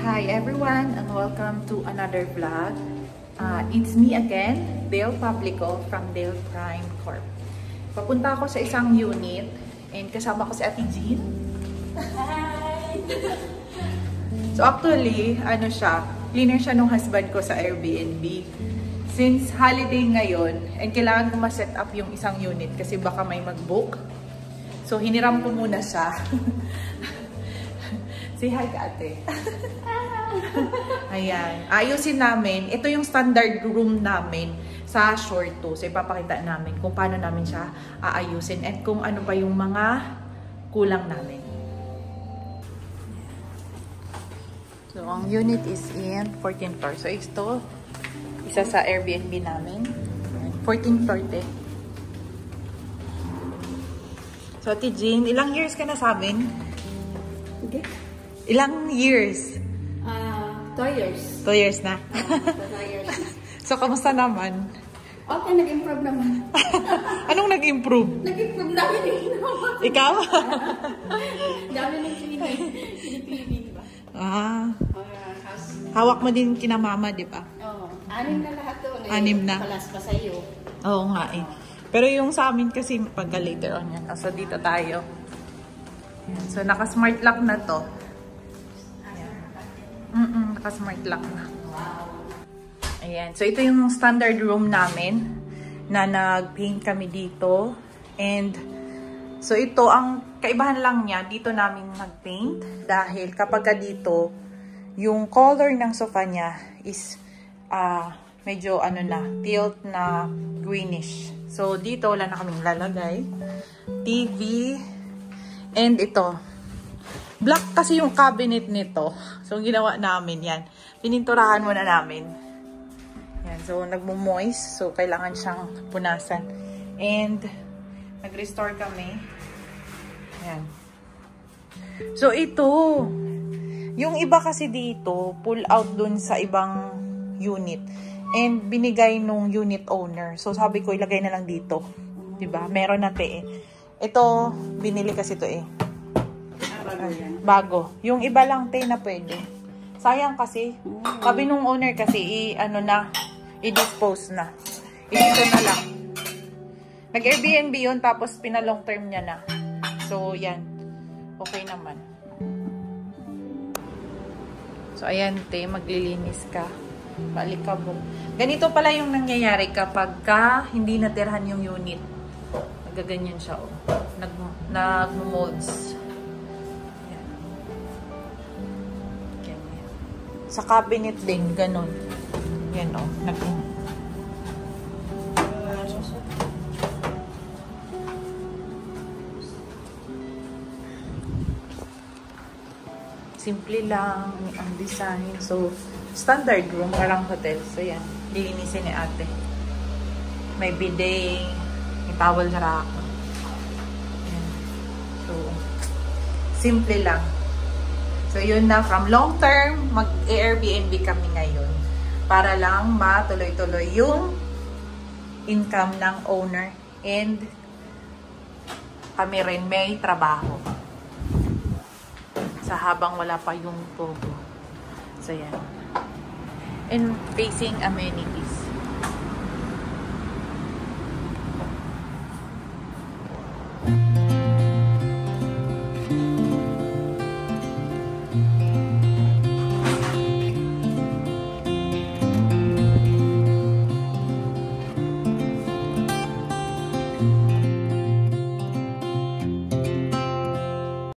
Hi everyone and welcome to another vlog. It's me again, Dale Publico from Dale Prime Corp. Papunta ako sa isang unit and kasama ko si Ate Jean. Hi! So actually, cleaner siya nung husband ko sa Airbnb. Since holiday ngayon and kailangan ko ma-set up yung isang unit kasi baka may mag-book. So hiniram ko muna siya. Say hi ka, ate. Ayan. Ayusin namin. Ito yung standard room namin sa short 2. So, ipapakita namin kung paano namin siya aayusin at kung ano pa yung mga kulang namin. So, ang unit is in 14th floor. So, ito, isa sa Airbnb namin. 14th floor, te. So, Ate Jean, ilang years ka na sa amin? Okay. Ilang years? 2 years. 2 years na. 2 years na. So, kamusta naman? Okay, nag-improve naman. Anong nag-improve? Nag-improve namin yung ginawa. Ikaw? Dami ng pinipili, di ba? Hawak mo din kina mama, di ba? Oo. 6 na lahat to. 6 na. Palas pa sa'yo. Oo nga eh. Pero yung sa amin kasi pagka later on yan. So, dito tayo. So, naka-smart lock na to. Naka-smart lock na. Ayan. So, ito yung standard room namin na nag-paint kami dito. And, so ito, ang kaibahan lang niya, dito namin nag-paint. Dahil kapag dito, yung color ng sofa niya is medyo tilt na greenish. So, dito wala na kaming lalagay. TV. And ito. Black kasi yung cabinet nito. So, ginawa namin yan. Pininturahan muna namin. Yan. So, nagmo-moist. So, kailangan siyang punasan. And, nag-restore kami. Yan. So, ito. Yung iba kasi dito, pull out dun sa ibang unit. And, binigay nung unit owner. So, sabi ko, ilagay na lang dito. Diba? Meron na te eh. Ito, binili kasi to eh. Bago. Yung iba lang te na pwede. Sayang kasi. Sabi nung owner kasi, i-dispose na. Dito na lang. Nag-Airbnb yun, tapos pinalong term niya na. So, yan. Okay naman. So, ayan te, maglilinis ka. Balik ka po. Ganito pala yung nangyayari kapag hindi natirhan yung unit. Nagaganyan siya, oh. Nag-molds. Sa cabinet din, ganun. Yan o. Simple lang ang design. So, standard room, parang hotel. So, yan. Lilinisin ni ate. May bidet, may towel rack. Yan. So, simple lang. So, yun na. From long term, mag-Airbnb kami ngayon. Para lang matuloy-tuloy yung income ng owner. And kami rin may trabaho. Sa habang wala pa yung pogo. So, yan. And facing amenities.